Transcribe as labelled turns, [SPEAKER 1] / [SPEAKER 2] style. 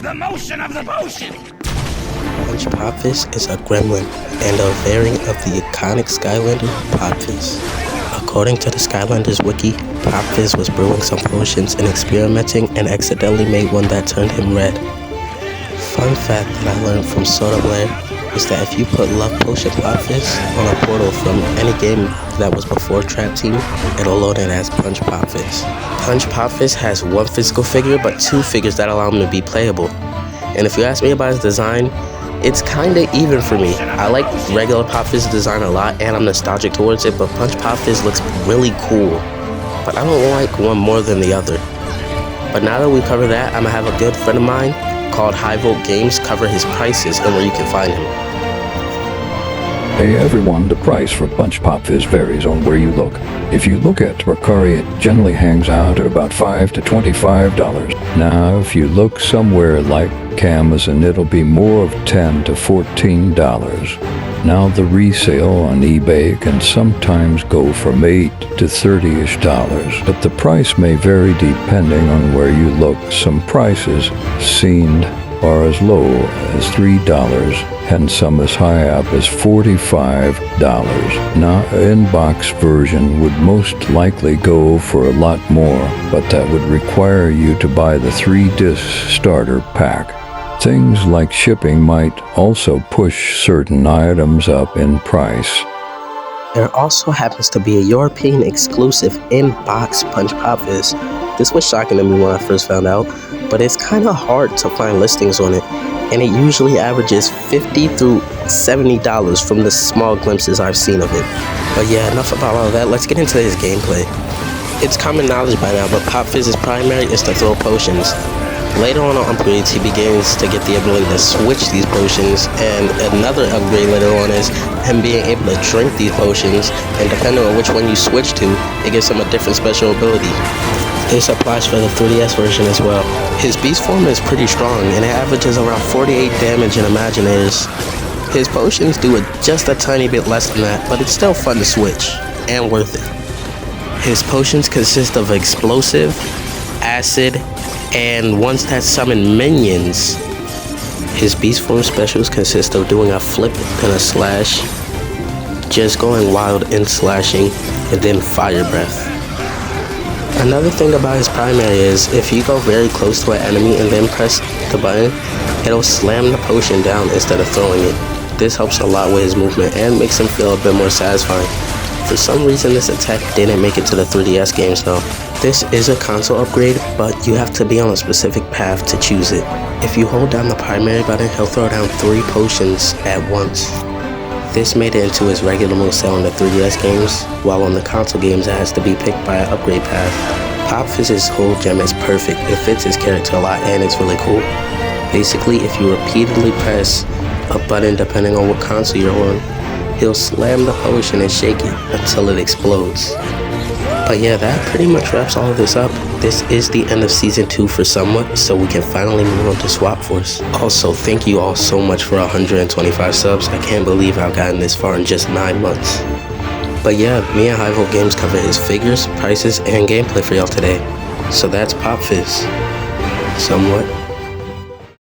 [SPEAKER 1] the motion of the potion!
[SPEAKER 2] Popfizz is a gremlin and a variant of the iconic Skylander Popfizz. According to the Skylanders wiki, Popfizz was brewing some potions and experimenting and accidentally made one that turned him red. Fun fact that I learned from Soda Blair is that if you put Love Potion Popfizz on a portal from any game that was before Trap Team, it'll load in as Punch Popfizz. Punch Popfizz has one physical figure but two figures that allow him to be playable. And if you ask me about his design, it's kinda even for me. I like regular Popfizz's design a lot and I'm nostalgic towards it, but Punch Popfizz looks really cool. But I don't like one more than the other. But now that we cover that, I'm gonna have a good friend of mine called Highvolt Games cover his prices and where you can find him.
[SPEAKER 3] Hey everyone, the price for Punch Popfizz varies on where you look. If you look at Mercari, it generally hangs out at about $5 to $25. Now, if you look somewhere like Amazon, it'll be more of $10 to $14. Now, the resale on eBay can sometimes go from $8 to $30-ish, but the price may vary depending on where you look. Some prices seen are as low as $3 and some as high up as $45. Now, an in-box version would most likely go for a lot more, but that would require you to buy the 3-disc starter pack. Things like shipping might also push certain items up in price.
[SPEAKER 2] There also happens to be a European exclusive in-box Punch Popfizz. This was shocking to me when I first found out, but it's kinda hard to find listings on it, and it usually averages $50 through $70 from the small glimpses I've seen of it. But yeah, enough about all that, let's get into his gameplay. It's common knowledge by now, but Popfizz's primary is to throw potions. Later on upgrades, he begins to get the ability to switch these potions, and another upgrade later on is him being able to drink these potions, and depending on which one you switch to, it gives him a different special ability. This applies for the 3DS version as well. His beast form is pretty strong, and it averages around 48 damage in Imaginators. His potions do just a tiny bit less than that, but it's still fun to switch, and worth it. His potions consist of explosive, acid, and ones that summon minions. His beast form specials consist of doing a flip and a slash, just going wild and slashing, and then fire breath. Another thing about his primary is if you go very close to an enemy and then press the button, it'll slam the potion down instead of throwing it. This helps a lot with his movement and makes him feel a bit more satisfying. For some reason, this attack didn't make it to the 3DS games though. This is a console upgrade, but you have to be on a specific path to choose it. If you hold down the primary button, he'll throw down 3 potions at once. This made it into his regular moveset on the 3DS games, while on the console games it has to be picked by an upgrade path. Popfizz's whole gem is perfect, it fits his character a lot and it's really cool. Basically, if you repeatedly press a button depending on what console you're on, he'll slam the potion and shake it until it explodes. But yeah, that pretty much wraps all of this up. This is the end of Season 2 for somewhat, so we can finally move on to Swap Force. Also, thank you all so much for 125 subs. I can't believe I've gotten this far in just 9 months. But yeah, me and Highvolt Games cover his figures, prices, and gameplay for y'all today. So that's Popfizz. Somewhat.